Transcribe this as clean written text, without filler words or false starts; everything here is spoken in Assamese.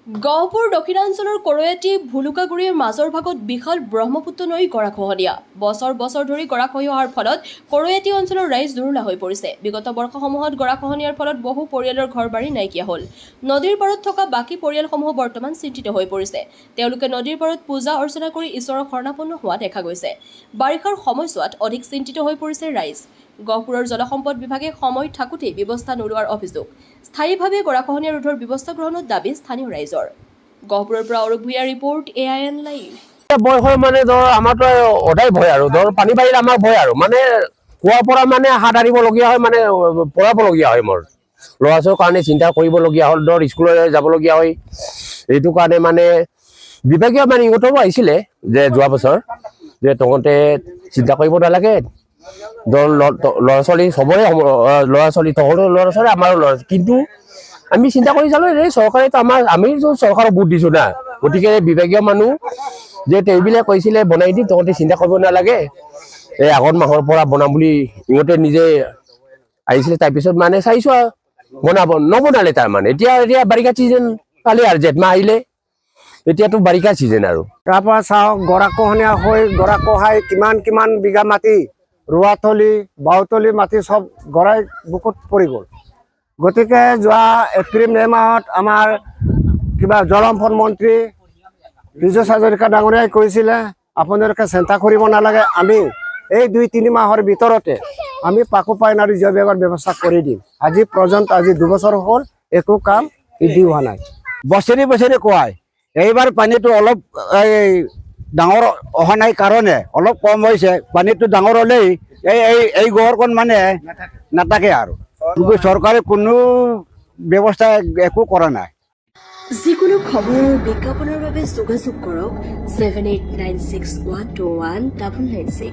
গহপুৰ দক্ষিণাঞ্চলৰ কৰৈয়াটি ভুলুকাগুৰিৰ মাজৰ ভাগত বিশাল ব্ৰহ্মপুত্ৰ নৈ গৰাখহনীয়া। বছৰ বছৰ ধৰি গৰাখহি অহাৰ ফলত কৰৈয়াটি অঞ্চলৰ ৰাইজ দুৰ্বল হৈ পৰিছে। বিগত বৰ্ষসমূহত গৰাখহনীয়াৰ ফলত বহু পৰিয়ালৰ ঘৰ-বাৰী নাইকিয়া হ'ল। নদীৰ পাৰত থকা বাকী পৰিয়ালসমূহ বৰ্তমান চিন্তিত হৈ পৰিছে। তেওঁলোকে নদীৰ পাৰত পূজা অৰ্চনা কৰি ঈশ্বৰক শৰণাপন্ন হোৱা দেখা গৈছে। বাৰিষাৰ সময়ছোৱাত অধিক চিন্তিত হৈ পৰিছে ৰাইজ। গহপুৰৰ জলসম্পদ বিভাগে সময় থাকোঁতেই ব্যৱস্থা নোলোৱাৰ অভিযোগ। স্থায়ীভাৱে গৰাখহনীয়া ৰোধৰ ব্যৱস্থা গ্ৰহণত দাবী স্থানীয় ৰাইজৰ। গহপুৰৰ পৰা অৰূপ ভূঞাৰ ৰিপৰ্ট AIN লাইভ। ভয় হয় মানে ধৰ আমাৰতো সদায় ভয় আৰু ধৰ পানী বাঢ়িলে আমাৰ ভয় আৰু মানে কুৱাৰ পৰা মানে হাত সাৰিবলগীয়া হয়, মানে পৰাবলগীয়া হয়। মোৰ ল'ৰা ছোৱালীৰ কাৰণে চিন্তা কৰিবলগীয়া হ'ল, ধৰ স্কুললৈ যাবলগীয়া হয়। এইটো কাৰণে মানে বিভাগীয় মানে ইহঁতৰো আহিছিলে যে যোৱা বছৰ যে তহঁতে চিন্তা কৰিব নালাগে, ধৰ ল'ৰা ছোৱালী চবৰে ল'ৰা ছোৱালী, তহঁতৰ ল'ৰা ছোৱালী আমাৰো ল'ৰা ছোৱালী, কিন্তু আমি চিন্তা কৰি চালো এই চৰকাৰেতো আমিতো চৰকাৰক ভোট দিছো না, গতিকে বিভাগীয় মানুহ যে এইবিলাক কৈছিলে বনাই দি, তহঁতে চিন্তা কৰিব নালাগে, এই আগৰ মাহৰ পৰা বনাম বুলি ইহঁতে নিজে আহিছিলে। তাৰপিছত মানে চাইছো নবনালে তাৰমানে এতিয়া বাৰিষা চিজন পালে আৰু জেঠ মাহ আহিলে, এতিয়াতো বাৰিষা চিজন আৰু তাৰ পৰা চাওক গৰাখহনীয়া হৈ গৰাখহাই কিমান বিঘা মাটি, ৰোৱাতলি বাওতলি মাটি চব গৰাই বুকুত পৰি গ'ল। গতিকে যোৱা এপ্ৰিল মে মাহত আমাৰ কিবা জলসম্পদ মন্ত্ৰী পীযুষ হাজৰিকা ডাঙৰীয়াই কৈছিলে আপোনালোকে চিন্তা কৰিব নালাগে, আমি এই 2-3 মাহৰ ভিতৰতে আমি পাকো পাইন আৰু জৈৱ বেগৰ ব্যৱস্থা কৰি দিম। আজি পৰ্যন্ত আজি 2 বছৰ হ'ল একো কাম ইদি হোৱা নাই। বছৰি বছৰি কোৱাই এইবাৰ পানীটো অলপ ডাঙৰ অহা নাই কাৰণে অলপ কম হৈছে। পানীটো ডাঙৰ হ'লেই এই গহৰখন মানে নাথাকে আৰু চৰকাৰে কোনো ব্যৱস্থা একো কৰা নাই। যিকোনো খবৰ বিজ্ঞাপনৰ বাবে যোগাযোগ কৰক 7896121996।